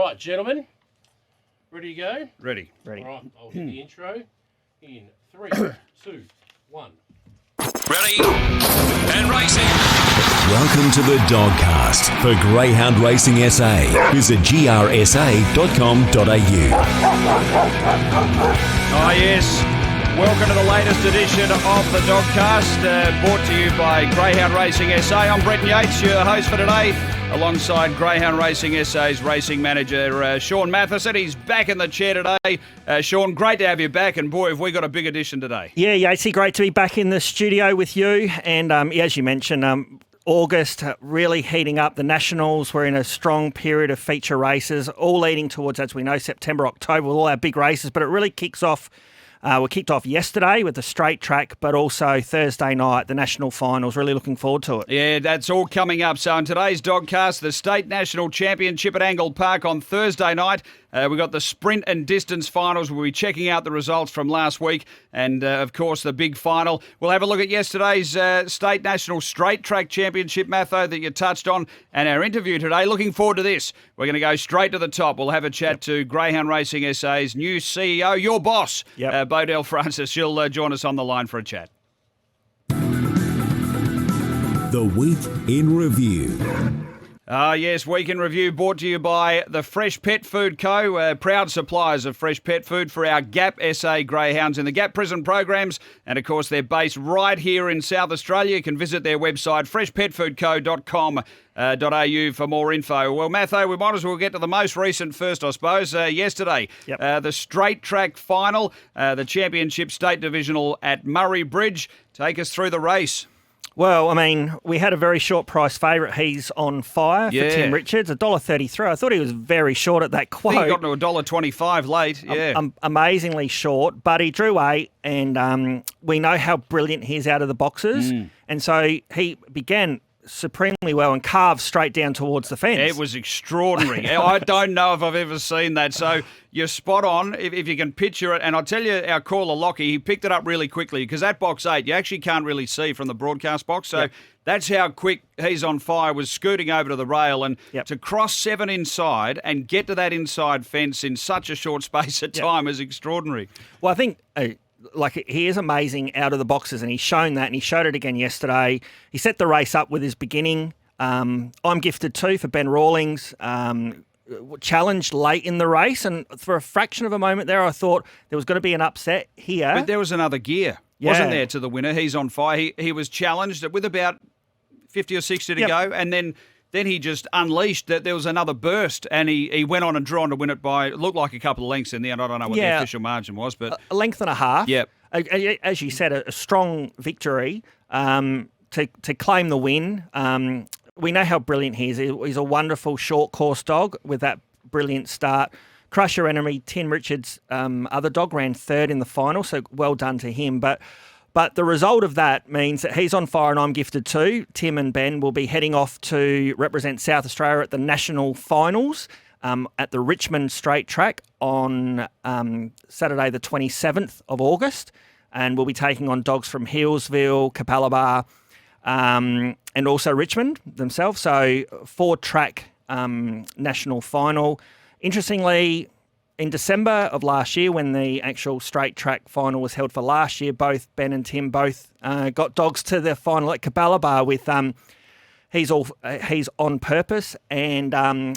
right, gentlemen. Ready to go? Ready. All right, I'll hit the intro in 3, 2, 1. Ready and racing. Welcome to the Dogcast for Greyhound Racing SA. Visit grsa.com.au. Oh, yes. Welcome to the latest edition of the Dogcast, brought to you by Greyhound Racing SA. I'm Brenton Yates, your host for today, alongside Greyhound Racing SA's racing manager, Shaun Mathieson. He's back in the chair today. Shaun, great to have you back, and boy, have we got a big edition today. Yeah, Yatesy, great to be back in the studio with you. And as you mentioned, August really heating up. The Nationals, we're in a strong period of feature races, all leading towards, as we know, September, October, with all our big races. But it really kicks off. We kicked off yesterday with the straight track, but also Thursday night, the national finals. Really looking forward to it. Yeah, that's all coming up. So in today's Dogcast, the State National Championship at Angle Park on Thursday night. We've got the sprint and distance finals. We'll be checking out the results from last week and, of course, the big final. We'll have a look at yesterday's State National Straight Track Championship, Matho, that you touched on, and our interview today. Looking forward to this. We're going to go straight to the top. We'll have a chat to Greyhound Racing SA's new CEO, your boss, Beaudel Francis. She'll join us on the line for a chat. The Week in Review. Yes, Week in Review brought to you by the Fresh Pet Food Co., proud suppliers of fresh pet food for our GAP SA greyhounds in the GAP prison programs. And, of course, they're based right here in South Australia. You can visit their website, freshpetfoodco.com.au for more info. Well, Matho, we might as well get to the most recent first, I suppose. Yesterday, the straight track final, the championship state divisional at Murray Bridge. Take us through the race. Well, I mean, we had a very short price favourite. He's on fire for Tim Richards, $1.33. I thought he was very short at that quote. I think he got to $1.25 late, amazingly short, but he drew 8, and we know how brilliant he is out of the boxes. And so he began supremely well and carved straight down towards the fence. It was extraordinary. I don't know if I've ever seen that. So you're spot on if you can picture it. And I'll tell you, our caller, Lockie, he picked it up really quickly because that box 8, you actually can't really see from the broadcast box. So that's how quick he's on fire, was scooting over to the rail. And to cross 7 inside and get to that inside fence in such a short space of time is extraordinary. Well, I think... he is amazing out of the boxes, and he's shown that, and he showed it again yesterday. He set the race up with his beginning. I'm gifted too for Ben Rawlings. Challenged late in the race, and for a fraction of a moment there, I thought there was going to be an upset here. But there was another gear, wasn't there, to the winner? He's on fire. He was challenged with about 50 or 60 to go, and then he just unleashed that there was another burst, and he went on and drew on to win it by, it looked like a couple of lengths in the end. I don't know what the official margin was, but a length and a half. Yep. As you said, a strong victory to claim the win. We know how brilliant he is. He's a wonderful short course dog with that brilliant start. Crush Your Enemy, Tim Richards' other dog, ran 3rd in the final, so well done to him. But the result of that means that he's on fire and I'm gifted too. Tim and Ben will be heading off to represent South Australia at the national finals at the Richmond Straight Track on Saturday the 27th of August. And we'll be taking on dogs from Healesville, Capalaba, and also Richmond themselves. So 4-track national final. Interestingly, in December of last year, when the actual straight track final was held for last year, both Ben and Tim got dogs to the final at Capalaba with He's on purpose, and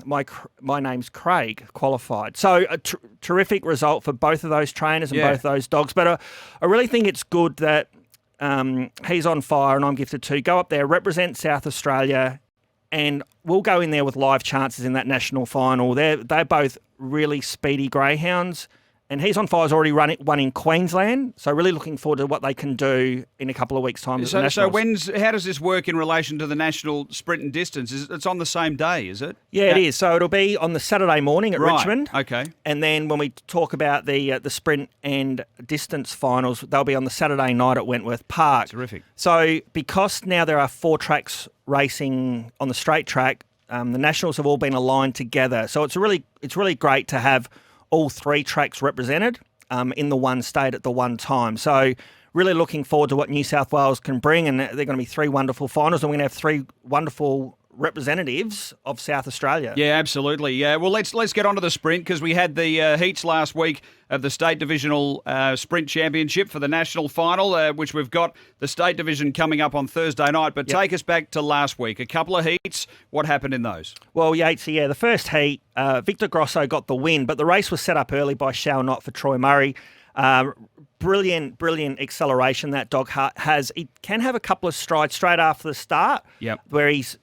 my name's Craig, qualified. So a terrific result for both of those trainers and both those dogs. But I really think it's good that he's on fire and I'm gifted too. Go up there, represent South Australia, and we'll go in there with live chances in that national final. They're both really speedy greyhounds, and He's on Fire's already won in Queensland, so really looking forward to what they can do in a couple of weeks' time. So how does this work in relation to the national sprint and distance? It's on the same day, is it? Yeah, it is. So it'll be on the Saturday morning at Richmond. Okay. And then when we talk about the sprint and distance finals, they'll be on the Saturday night at Wentworth Park. Terrific. So because now there are 4 tracks racing on the straight track, the nationals have all been aligned together. So it's really great to have all 3 tracks represented in the one state at the one time. So really looking forward to what New South Wales can bring, and they're going to be 3 wonderful finals, and we're going to have 3 wonderful representatives of South Australia. Yeah, absolutely. Yeah, well, let's get on to the sprint because we had the heats last week of the State Divisional Sprint Championship for the national final, which we've got the State Division coming up on Thursday night. But take us back to last week. A couple of heats. What happened in those? Well, Yates, the first heat, Victor Grosso got the win, but the race was set up early by Shaun for Troy Murray. Brilliant acceleration that dog has. He can have a couple of strides straight after the start, where he's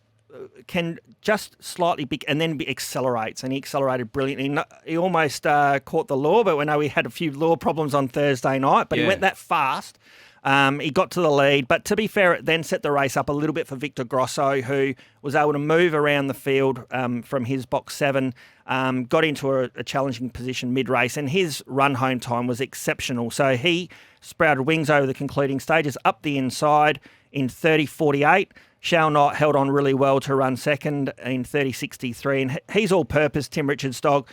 can just slightly and then accelerates, and he accelerated brilliantly. He almost caught the lure, but we know we had a few lure problems on Thursday night, but he went that fast. He got to the lead, but to be fair, it then set the race up a little bit for Victor Grosso, who was able to move around the field from his box 7, got into a challenging position mid-race, and his run-home time was exceptional. So he sprouted wings over the concluding stages, up the inside in 30.48. Shaun held on really well to run second in 30.63, and he's all-purpose, Tim Richards' dog,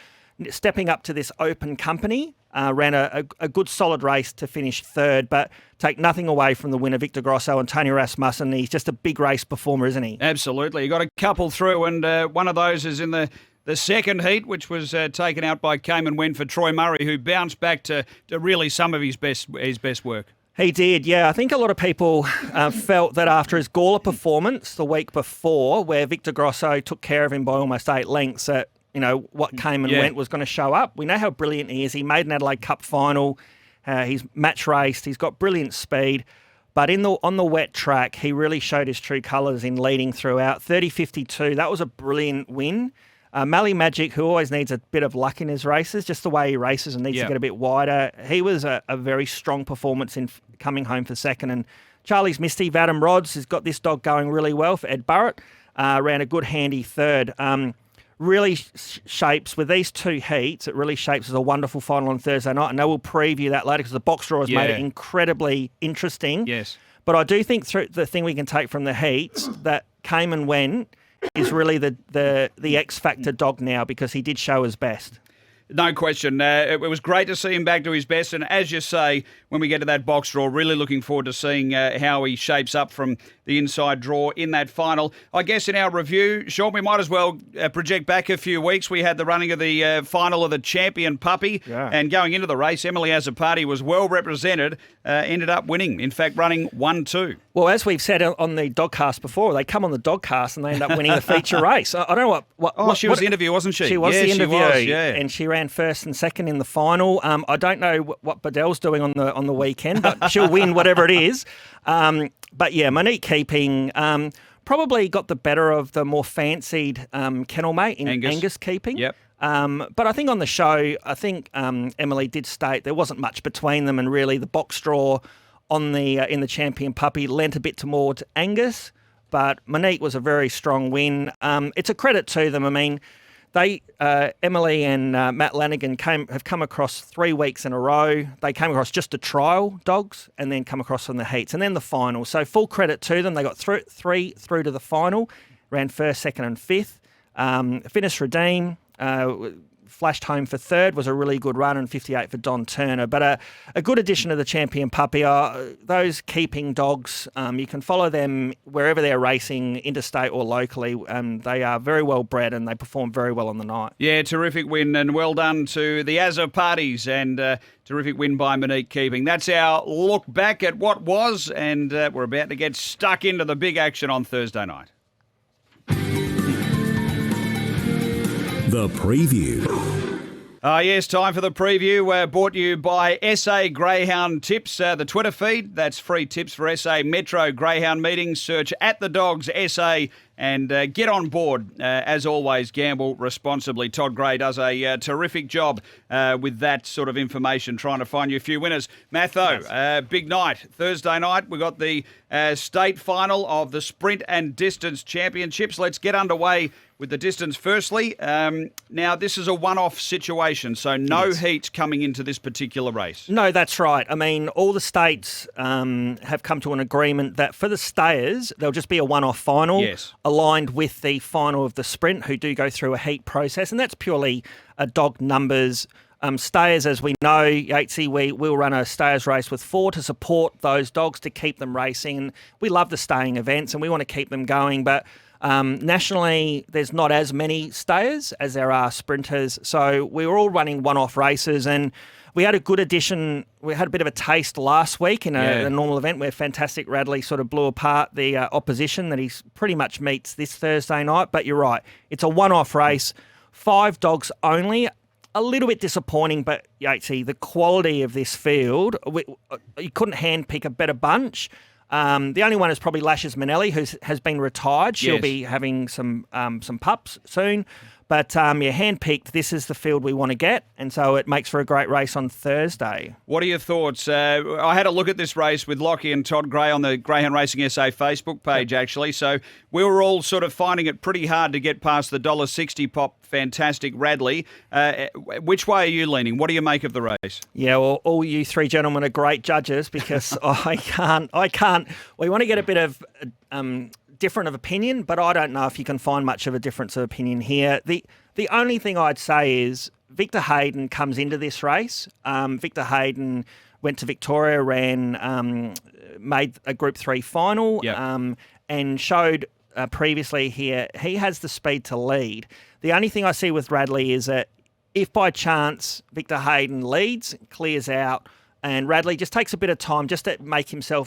stepping up to this open company. Ran a good solid race to finish third, but take nothing away from the winner, Victor Grosso and Tony Rasmussen. He's just a big race performer, isn't he? Absolutely. You got a couple through, and one of those is in the second heat, which was taken out by Cayman Wen for Troy Murray, who bounced back to really some of his best work. He did, yeah. I think a lot of people felt that after his Gawler performance the week before, where Victor Grosso took care of him by almost 8 lengths, that what Cayman went was going to show up. We know how brilliant he is. He made an Adelaide Cup final. He's match raced. He's got brilliant speed. But on the wet track, he really showed his true colours in leading throughout. 30.52, that was a brilliant win. Mally Magic, who always needs a bit of luck in his races, just the way he races and needs to get a bit wider. He was a very strong performance in coming home for second. And Charlie's Misty, Vadim Rods, has got this dog going really well for Ed Burrett. Ran a good handy third. Really shapes, with these 2 heats, it really shapes as a wonderful final on Thursday night. And I will preview that later because the box draw has made it incredibly interesting. Yes. But I do think through the thing we can take from the heats, that Cayman Wen is really the X-factor dog now, because he did show his best. No question. It was great to see him back to his best. And as you say, when we get to that box draw, really looking forward to seeing how he shapes up from the inside draw in that final. I guess in our review, Shaun, we might as well project back a few weeks. We had the running of the final of the champion puppy. Yeah. And going into the race, Emily Azzopardi was well represented, ended up winning. In fact, running 1-2. Well, as we've said on the Dogcast before, they come on the Dogcast and they end up winning the feature race. I don't know what... she was the interview, wasn't she? She was the interview, she was, and she ran first and second in the final. I don't know what Bodelle's doing on the weekend, but she'll win whatever it is. But yeah, Monique Keeping probably got the better of the more fancied kennel mate in Angus Keeping. Yep. But I think on the show, Emily did state there wasn't much between them, and really the box draw on the in the champion puppy lent a bit towards Angus, but Monique was a very strong win. It's a credit to them. I mean, they Emily and Matt Lanigan have come across 3 weeks in a row. They came across just the trial dogs and then come across from the heats and then the final. So full credit to them. They got three through to the final, ran first, second and fifth. Finished redeem. Flashed home for third, was a really good run, and 58 for Don Turner. But a good addition to the champion puppy. Those keeping dogs, you can follow them wherever they're racing, interstate or locally. They are very well bred and they perform very well on the night. Yeah, terrific win, and well done to the Azzopardi, and terrific win by Monique Keeping. That's our look back at what was, and we're about to get stuck into the big action on Thursday night. The preview. Yes, time for the preview. Brought to you by SA Greyhound Tips, the Twitter feed. That's free tips for SA Metro Greyhound meetings. Search at the Dogs SA and get on board. As always, gamble responsibly. Todd Gray does a terrific job with that sort of information, trying to find you a few winners. Matho, big night. Thursday night, we got the state final of the Sprint and Distance Championships. Let's get underway with the distance firstly. Now, this is a one-off situation, so no heats coming into this particular race. No, that's right. I mean, all the states have come to an agreement that for the stayers, there'll just be a one-off final aligned with the final of the sprint, who do go through a heat process, and that's purely a dog numbers. Stayers, as we know, Yatesy, we will run a stayers race with 4 to support those dogs to keep them racing. And we love the staying events and we want to keep them going, but Nationally, there's not as many stayers as there are sprinters, so we were all running one-off races, and we had a good addition. We had a bit of a taste last week in a normal event where Fantastic Radley sort of blew apart the opposition that he pretty much meets this Thursday night. But you're right, it's a one-off race, 5 dogs only. A little bit disappointing, but Yatesy, the quality of this field, you couldn't handpick a better bunch. The only one is probably Lashes Manelli, who has been retired. She'll be having some pups soon. But handpicked, this is the field we want to get, and so it makes for a great race on Thursday. What are your thoughts? I had a look at this race with Lockie and Todd Gray on the Greyhound Racing SA Facebook page, actually. So we were all sort of finding it pretty hard to get past the $1.60 pop Fantastic Radley. Which way are you leaning? What do you make of the race? Yeah, well, all you 3 gentlemen are great judges because I can't. We want to get a bit of different of opinion, but I don't know if you can find much of a difference of opinion here. The only thing I'd say is Victor Hayden comes into this race. Victor Hayden went to Victoria, made a Group 3 final, and showed previously here he has the speed to lead. The only thing I see with Radley is that if by chance Victor Hayden leads, clears out, and Radley just takes a bit of time just to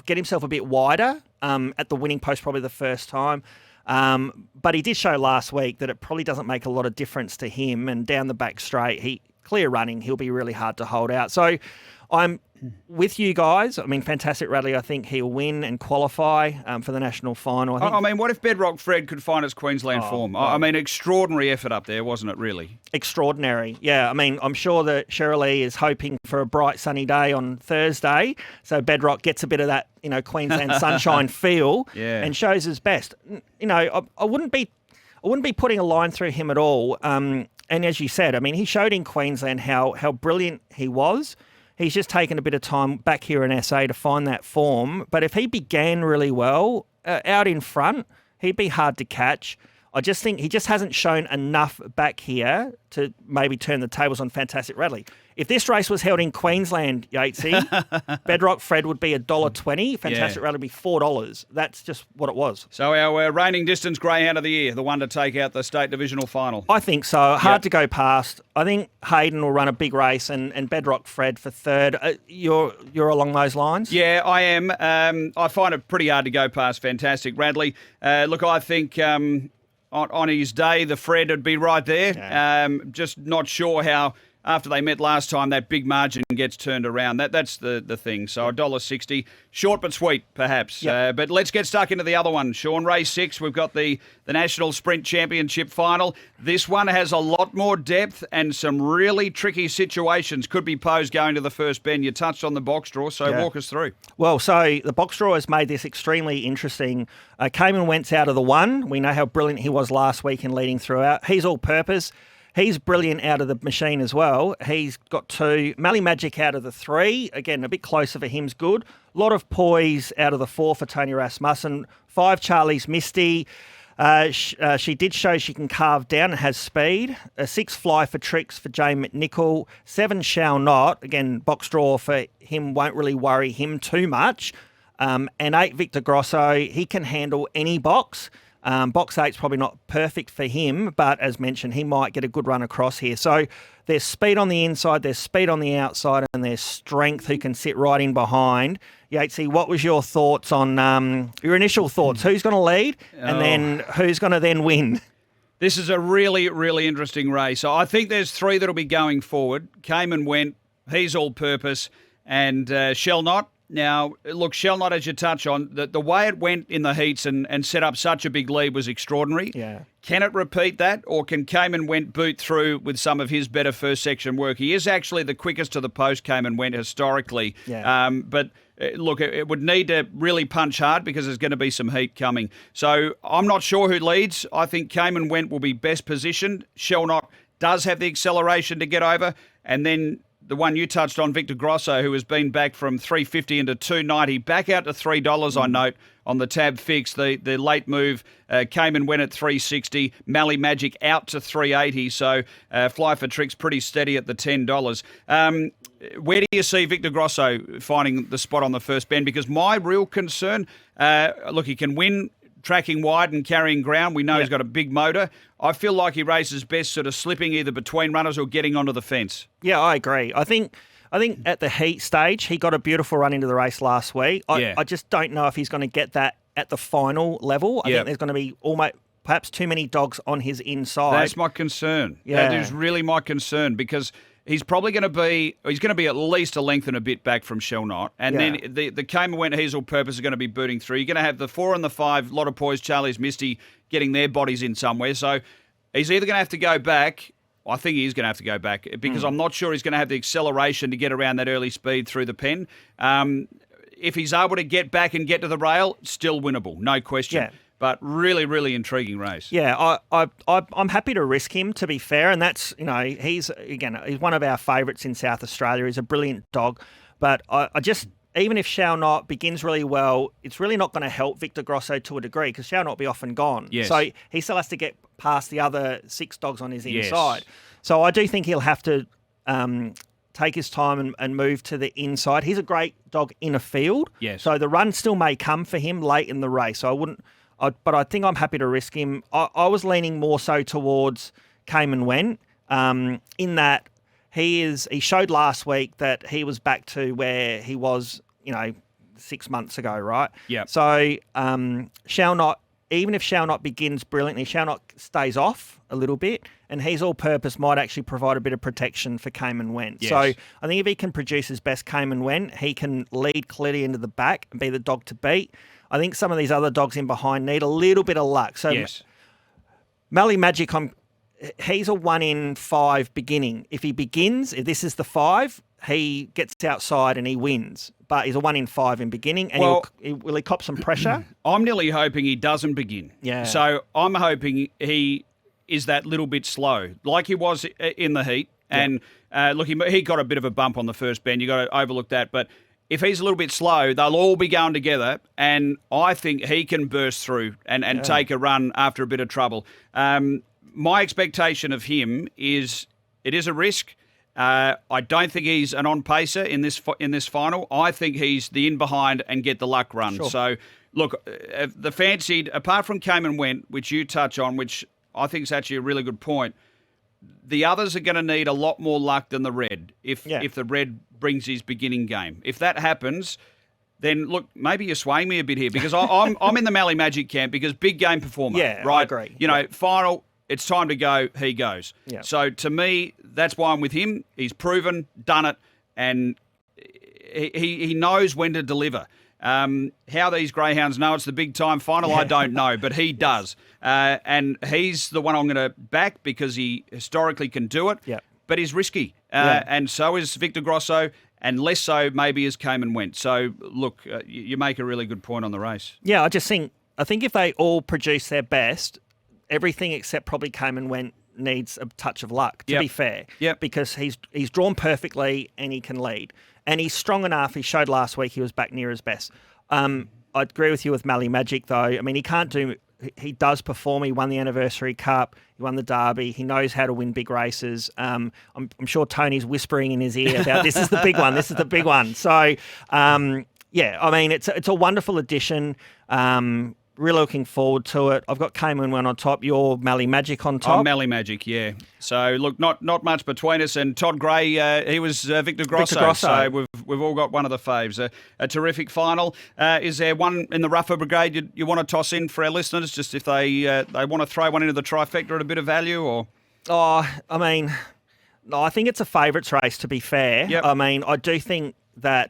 get himself a bit wider at the winning post probably the first time. But he did show last week that it probably doesn't make a lot of difference to him. And down the back straight, clear running, he'll be really hard to hold out. So I'm with you guys. I mean, Fantastic Radley, I think he'll win and qualify for the national final. I mean, what if Bedrock Fred could find his Queensland form? I mean, extraordinary effort up there, wasn't it, really? Extraordinary. Yeah, I mean, I'm sure that Shirley is hoping for a bright sunny day on Thursday, so Bedrock gets a bit of that, Queensland sunshine feel and shows his best. I wouldn't be putting a line through him at all. And as you said, I mean, he showed in Queensland how brilliant he was. He's just taken a bit of time back here in SA to find that form. But if he began really well out in front, he'd be hard to catch. I just think he just hasn't shown enough back here to maybe turn the tables on Fantastic Radley. If this race was held in Queensland, Yatesy, Bedrock Fred would be $1.20. Fantastic Radley would be $4. That's just what it was. So our reigning distance greyhound of the year, the one to take out the state divisional final. I think so. Hard to go past. I think Hayden will run a big race and Bedrock Fred for third. You're along those lines? Yeah, I am. I find it pretty hard to go past Fantastic Radley. Look, I think on his day, the Fred would be right there. Yeah. Just not sure how, after they met last time, that big margin gets turned around. That's the thing. So $1.60, short but sweet, perhaps. Yep. But let's get stuck into the other one. Shaun, race 6, we've got the National Sprint Championship final. This one has a lot more depth and some really tricky situations could be posed going to the first bend. You touched on the box draw, so walk us through. Well, so the box draw has made this extremely interesting. Cayman Wentz out of the 1. We know how brilliant he was last week in leading throughout. He's all purpose. He's brilliant out of the machine as well. He's got 2. Mally Magic out of the 3. Again, a bit closer for him's good. A lot of poise out of the 4 for Tony Rasmussen. 5, Charlie's Misty. She did show she can carve down and has speed. 6, Fly for Tricks for Jane McNichol. 7, Shall Not. Again, box draw for him won't really worry him too much. And 8, Victor Grosso. He can handle any box. Box 8's probably not perfect for him, but as mentioned, he might get a good run across here. So there's speed on the inside, there's speed on the outside, and there's strength who can sit right in behind. Yatesy, what was your thoughts on your initial thoughts? Who's going to lead, and then who's going to then win? This is a really, really interesting race. I think there's 3 that'll be going forward. Cayman Went, he's all purpose, and Shall Not. Now, look, Shall Not, as you touch on, the way it went in the heats and set up such a big lead was extraordinary. Yeah. Can it repeat that, or can Cayman Went boot through with some of his better first section work? He is actually the quickest to the post, Cayman Went, historically. Yeah. But look, it would need to really punch hard because there's going to be some heat coming. So I'm not sure who leads. I think Cayman Went will be best positioned. Shall Not does have the acceleration to get over, and then the one you touched on, Victor Grosso, who has been back from $3.50 into $2.90, back out to $3, I note, on the tab fix. The late move came and went at $3.60. Mally Magic out to $3.80. So Fly for Tricks pretty steady at the $10. Where do you see Victor Grosso finding the spot on the first bend? Because my real concern, look, he can win tracking wide and carrying ground. We know he's got a big motor. I feel like he races best sort of slipping either between runners or getting onto the fence. Yeah, I agree. I think at the heat stage, he got a beautiful run into the race last week. I just don't know if he's going to get that at the final level. I think there's going to be perhaps too many dogs on his inside. That's my concern. Yeah. That is really my concern because he's probably going to be at least a length and a bit back from Shaun. And then the Cayman Went Hazel Purpose is going to be booting through. You're going to have the 4 and the 5, lot of poise, Charlie's Misty getting their bodies in somewhere. So he's either going to have to go back. I think he is going to have to go back because I'm not sure he's going to have the acceleration to get around that early speed through the pen. If he's able to get back and get to the rail, still winnable, no question. Yeah. But really, really intriguing race. Yeah, I'm happy to risk him, to be fair. And that's, he's one of our favourites in South Australia. He's a brilliant dog. But I just, even if Shaun begins really well, it's really not going to help Victor Grosso to a degree because Shaun will be off and gone. Yes. So he still has to get past the other 6 dogs on his inside. So I do think he'll have to take his time and move to the inside. He's a great dog in a field. Yes. So the run still may come for him late in the race. So but I think I'm happy to risk him. I was leaning more so towards Cayman Went, in that he showed last week that he was back to where he was, 6 months ago, right? Yeah. So Shaun, even if Shaun begins brilliantly, Shaun stays off a little bit, and he's all-purpose might actually provide a bit of protection for Cayman Went. Yes. So I think if he can produce his best Cayman Went, he can lead clearly into the back and be the dog to beat. I think some of these other dogs in behind need a little bit of luck. So Mally Magic, he's a 1 in 5 beginning. If this is the 5, he gets outside and he wins. But he's a 1 in 5 in beginning, and will he cop some pressure? I'm nearly hoping he doesn't begin. Yeah. So I'm hoping he is that little bit slow, like he was in the heat. And look, he got a bit of a bump on the first bend. You got to overlook that, but if he's a little bit slow, they'll all be going together, and I think he can burst through and take a run after a bit of trouble. My expectation of him is it is a risk. I don't think he's an on-pacer in this final. I think he's the in-behind and get the luck run. Sure. So, look, the fancied, apart from Cayman Went, which you touch on, which I think is actually a really good point, the others are going to need a lot more luck than the red if the red brings his beginning game. If that happens, then look, maybe you're swaying me a bit here because I'm in the Mally Magic camp because big game performer. Yeah, right? I agree. Final, it's time to go, he goes. Yeah. So to me, that's why I'm with him. He's proven, done it, and he knows when to deliver. How these greyhounds know it's the big time final, I don't know, but he does. And he's the one I'm going to back because he historically can do it, but he's risky. And so is Victor Grosso, and less so maybe as Cayman Went. So, look, you make a really good point on the race. Yeah, I think if they all produce their best, everything except probably Cayman Went needs a touch of luck, to be fair. Yep. Because he's drawn perfectly and he can lead. And he's strong enough. He showed last week he was back near his best. I agree with you with Mally Magic, though. I mean, he does perform. He won the Anniversary Cup. He won the Derby. He knows how to win big races. I'm sure Tony's whispering in his ear about this is the big one. This is the big one. So, I mean, it's a wonderful addition. Really looking forward to it. I've got Cayman Went on top. You're Mally Magic on top. I'm Mally Magic, yeah. So, look, not much between us. And Todd Gray, he was Victor Grosso. So we've all got one of the faves. A terrific final. Is there one in the rougher brigade you want to toss in for our listeners, just if they want to throw one into the trifecta at a bit of value? Or? Oh, I mean, no, I think it's a favourites race, to be fair. Yep. I mean, I do think that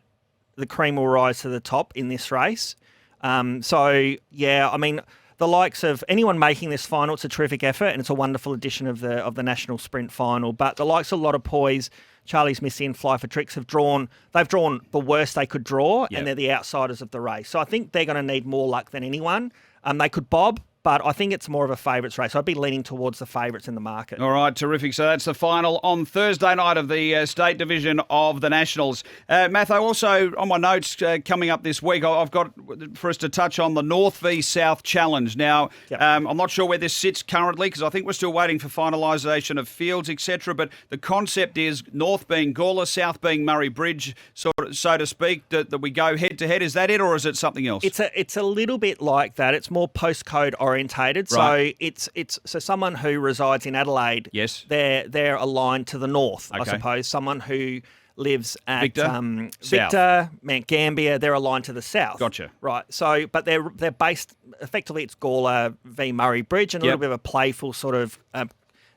the cream will rise to the top in this race. I mean, the likes of anyone making this final, it's a terrific effort and it's a wonderful edition of the National Sprint Final. But the likes of a lot of poise, Charlie's Misty and Fly for Tricks they've drawn the worst they could draw, and they're the outsiders of the race. So I think they're going to need more luck than anyone. They could bob, but I think it's more of a favourites race. I'd be leaning towards the favourites in the market. All right, terrific. So that's the final on Thursday night of the state division of the Nationals. Matho, also on my notes coming up this week, I've got for us to touch on the North v South Challenge. Now, Yep. I'm not sure where this sits currently because I think we're still waiting for finalisation of fields, etc. But the concept is North being Gawler, South being Murray Bridge, so to speak, that we go head to head. Is that it, or is it something else? It's a little bit like that. It's more postcode orientated. Right. So it's someone who resides in Adelaide. Yes. They're aligned to the north, I Okay. suppose. Someone who lives at Victor? Victor, Mount Gambier, they're aligned to the south. Gotcha. Right. So, but they're based effectively. It's Gawler v Murray Bridge, and a Yep. little bit of a playful sort of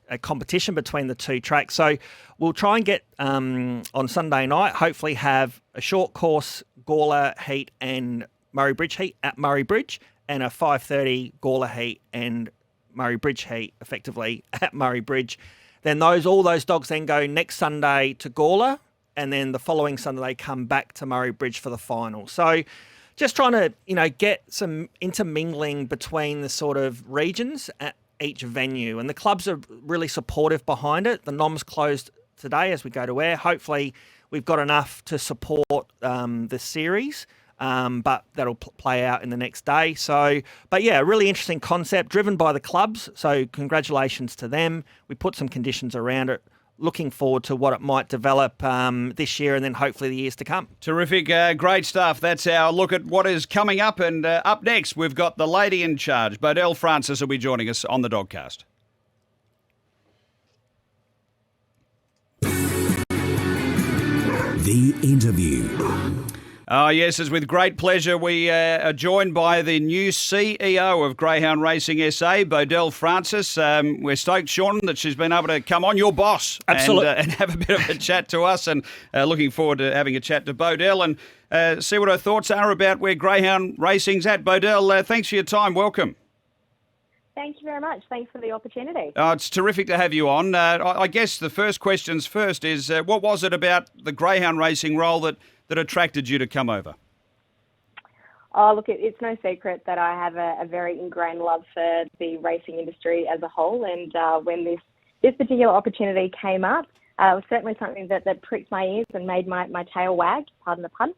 a competition between the two tracks. So we'll try and get on Sunday night. Hopefully, have a short course Gawler heat and Murray Bridge heat at Murray Bridge, and a 5:30 Gawler heat and Murray Bridge heat effectively at Murray Bridge. Then all those dogs then go next Sunday to Gawler, and then the following Sunday they come back to Murray Bridge for the final. So just trying to, get some intermingling between the sort of regions at each venue. And the clubs are really supportive behind it. The nom's closed today as we go to air. Hopefully we've got enough to support the series. But that'll play out in the next day. So, but yeah, a really interesting concept driven by the clubs. So congratulations to them. We put some conditions around it. Looking forward to what it might develop this year and then hopefully the years to come. Terrific. Great stuff. That's our look at what is coming up. And up next, we've got the lady in charge. Bodelle Francis will be joining us on the Dogcast. The interview. Oh, yes, it's with great pleasure we are joined by the new CEO of Greyhound Racing SA, Bodelle Francis. We're stoked, Shaun, that she's been able to come on, your boss, Absolutely. and have a bit of a chat to us, and looking forward to having a chat to Bodelle and see what her thoughts are about where Greyhound Racing's at. Bodelle, thanks for your time. Welcome. Thank you very much. Thanks for the opportunity. It's terrific to have you on. I guess the first questions first is, what was it about the Greyhound Racing role that attracted you to come over? Oh, look, it's no secret that I have a very ingrained love for the racing industry as a whole. And when this particular opportunity came up, it was certainly something that pricked my ears and made my tail wag, pardon the pun.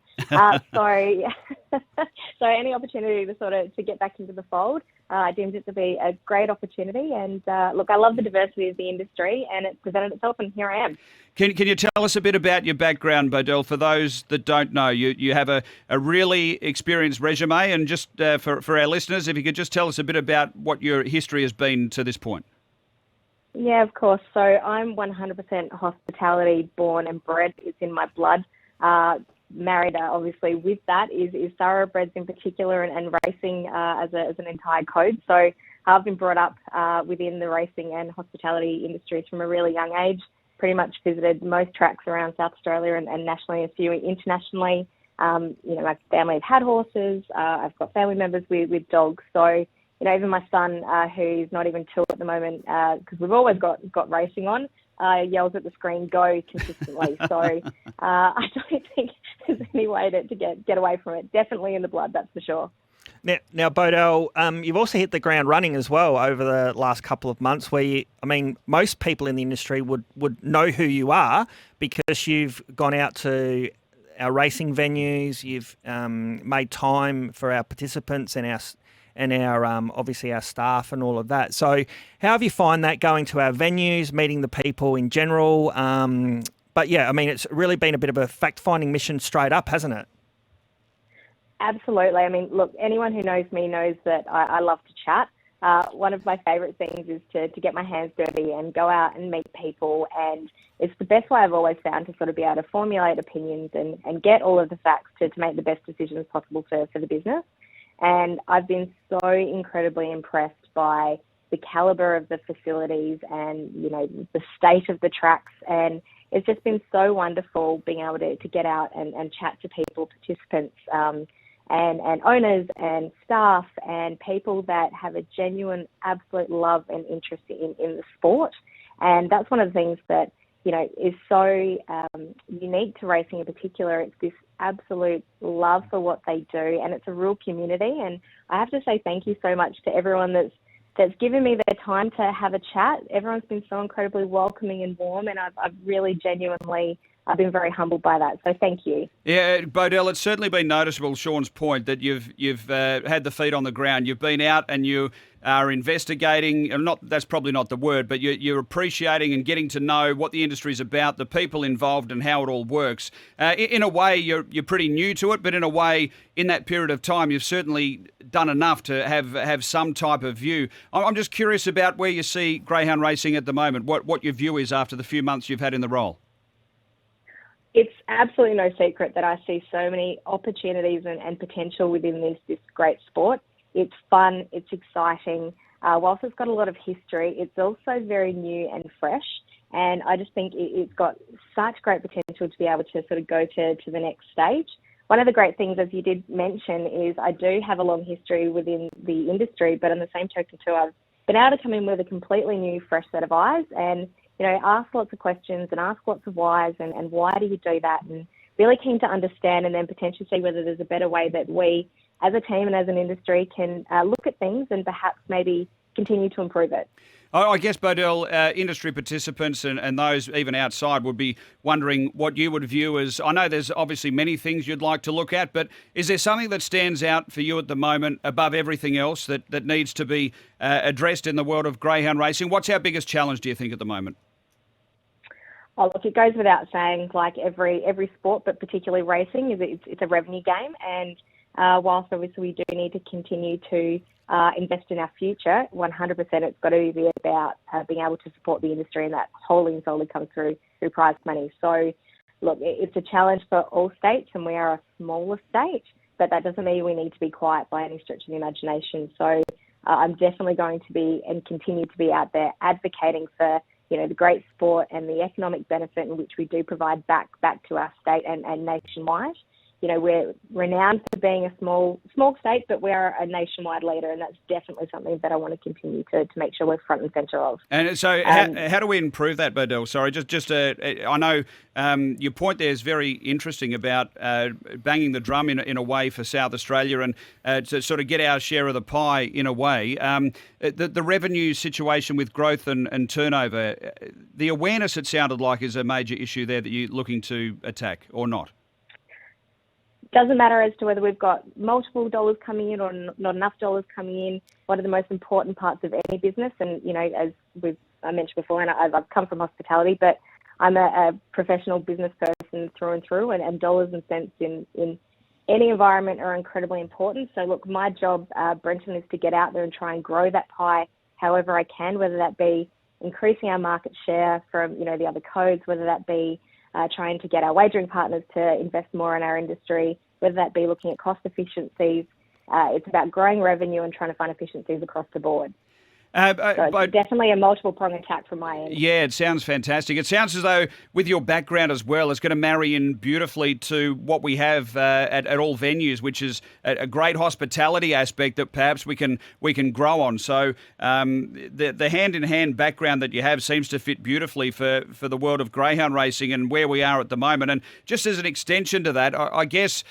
So any opportunity to get back into the fold, I deemed it to be a great opportunity. And look, I love the diversity of the industry, and it's presented itself, and here I am. Can you tell us a bit about your background, Bodelle? For those that don't know, you have a really experienced resume, and just for our listeners, if you could just tell us a bit about what your history has been to this point. Yeah, of course. So I'm 100% hospitality born and bred. It's in my blood. Married, obviously, with that is thoroughbreds in particular, and racing as an entire code. So I've been brought up within the racing and hospitality industries from a really young age. Pretty much visited most tracks around South Australia and nationally, a few internationally. My family have had horses. I've got family members with dogs. So, even my son, who's not even 2 at the moment, because we've always got racing on, yells at the screen, go consistently. So I don't think there's any way to get away from it. Definitely in the blood, that's for sure. Now, Beaudel, you've also hit the ground running as well over the last couple of months where most people in the industry would know who you are because you've gone out to our racing venues, you've made time for our participants and our obviously our staff and all of that. So how have you find that going to our venues, meeting the people in general? But yeah, it's really been a bit of a fact-finding mission straight up, hasn't it? Absolutely. Look, anyone who knows me knows that I love to chat. One of my favourite things is to get my hands dirty and go out and meet people. And it's the best way I've always found to sort of be able to formulate opinions and get all of the facts to make the best decisions possible for the business. And I've been so incredibly impressed by the calibre of the facilities and, the state of the tracks. And it's just been so wonderful being able to get out and chat to people, participants, and owners and staff and people that have a genuine, absolute love and interest in the sport. And that's one of the things that, is so unique to racing in particular. It's this absolute love for what they do, and it's a real community. And I have to say thank you so much to everyone that's given me their time to have a chat. Everyone's been so incredibly welcoming and warm, and I've really genuinely I've been very humbled by that. So thank you. Yeah, Bodelle, it's certainly been noticeable, Shaun's point, that you've had the feet on the ground. You've been out and you are investigating, and that's probably not the word, but you're appreciating and getting to know what the industry's about, the people involved and how it all works. In a way, you're pretty new to it, but in a way, in that period of time, you've certainly done enough to have some type of view. I'm just curious about where you see greyhound racing at the moment, what your view is after the few months you've had in the role. It's absolutely no secret that I see so many opportunities and potential within this great sport. It's fun, it's exciting. Whilst it's got a lot of history, it's also very new and fresh. And I just think it's got such great potential to be able to sort of go to the next stage. One of the great things, as you did mention, is I do have a long history within the industry, but on the same token too, I've been able to come in with a completely new, fresh set of eyes and ask lots of questions and ask lots of whys and why do you do that, and really keen to understand and then potentially see whether there's a better way that we as a team and as an industry can look at things and perhaps maybe continue to improve it. I guess, Bodelle, industry participants and those even outside would be wondering what you would view as, I know there's obviously many things you'd like to look at, but is there something that stands out for you at the moment above everything else that needs to be addressed in the world of greyhound racing? What's our biggest challenge, do you think, at the moment? Oh, look, it goes without saying, like every sport, but particularly racing, it's a revenue game. And whilst obviously we do need to continue to invest in our future, 100% it's got to be about being able to support the industry, and that wholly and solely comes through prize money. So, look, it's a challenge for all states, and we are a smaller state, but that doesn't mean we need to be quiet by any stretch of the imagination. So I'm definitely going to be and continue to be out there advocating for the great sport and the economic benefit in which we do provide back to our state and nationwide. We're renowned for being a small state, but we're a nationwide leader, and that's definitely something that I want to continue to make sure we're front and centre of. And so how do we improve that, Bodelle? Sorry, I know your point there is very interesting about banging the drum in a way for South Australia and to sort of get our share of the pie in a way. The revenue situation with growth and turnover, the awareness, it sounded like, is a major issue there that you're looking to attack or not. Doesn't matter as to whether we've got multiple dollars coming in or not enough dollars coming in. One of the most important parts of any business, and as I mentioned before, and I've come from hospitality, but I'm a professional business person through and through, and dollars and cents in any environment are incredibly important. So look, my job, Brenton, is to get out there and try and grow that pie however I can, whether that be increasing our market share from the other codes, whether that be trying to get our wagering partners to invest more in our industry, whether that be looking at cost efficiencies. It's about growing revenue and trying to find efficiencies across the board. So it's definitely a multiple prong attack from my end. Yeah, it sounds fantastic. It sounds as though with your background as well, it's going to marry in beautifully to what we have at all venues, which is a great hospitality aspect that perhaps we can grow on. So the hand-in-hand background that you have seems to fit beautifully for the world of greyhound racing and where we are at the moment. And just as an extension to that, I guess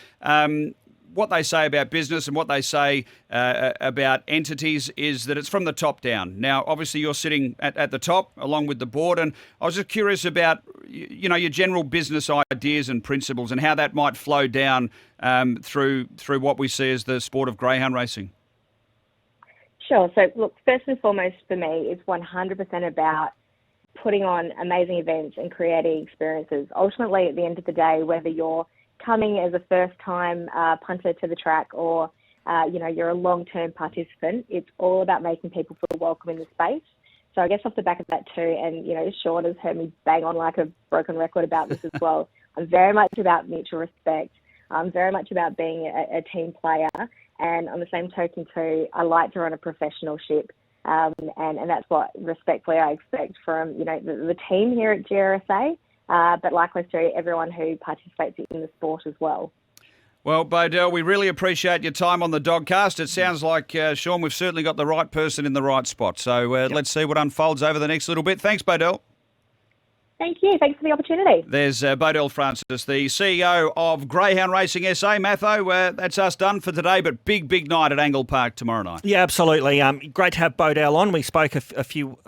what they say about business and what they say about entities is that it's from the top down. Now, obviously, you're sitting at the top along with the board, and I was just curious about your general business ideas and principles and how that might flow down through what we see as the sport of greyhound racing. Sure. So, look, first and foremost for me, it's 100% about putting on amazing events and creating experiences. Ultimately, at the end of the day, whether you're coming as a first-time punter to the track or, you're a long-term participant, it's all about making people feel welcome in the space. So I guess off the back of that too, and, Shaun has heard me bang on like a broken record about this as well, I'm very much about mutual respect. I'm very much about being a team player. And on the same token too, I like to run a professional ship. And that's what respectfully I expect from, the team here at GRSA. But likewise to everyone who participates in the sport as well. Well, Beaudel, we really appreciate your time on the Dogcast. It sounds like, Shaun, we've certainly got the right person in the right spot. So let's see what unfolds over the next little bit. Thanks, Beaudel. Thank you. Thanks for the opportunity. There's Bodelle Francis, the CEO of Greyhound Racing SA. Matho, that's us done for today, but big night at Angle Park tomorrow night. Yeah, absolutely. Great to have Beaudel on. We spoke a few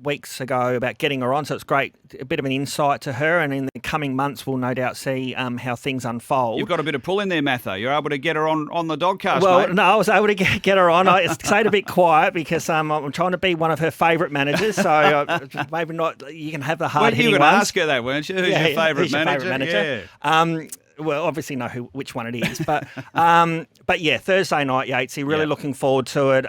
weeks ago about getting her on, so it's great, a bit of an insight to her, and in the coming months we'll no doubt see how things unfold. You've got a bit of pull in there, Matho. You're able to get her on the Dogcast, Well, mate. no, I was able to get her on. I stayed a bit quiet because I'm trying to be one of her favourite managers, so maybe not. You can have the hard-hitting You were going to ones. ask her that, weren't you? Who's your favourite manager? Yeah. Well, obviously know which one it is, but yeah, Thursday night, Yatesy. Really looking forward to it.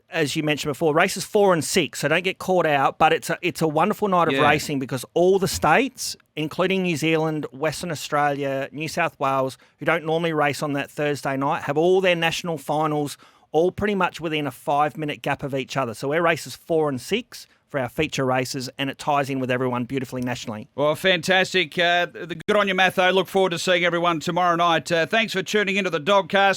As you mentioned before, races 4 and 6, so don't get caught out. But it's a wonderful night of racing because all the states, including New Zealand, Western Australia, New South Wales, who don't normally race on that Thursday night, have all their national finals all pretty much within a 5-minute gap of each other. So we're races 4 and 6 for our feature races, and it ties in with everyone beautifully nationally. Well, fantastic. Good on you, Matho. Look forward to seeing everyone tomorrow night. Thanks for tuning into the Dogcast.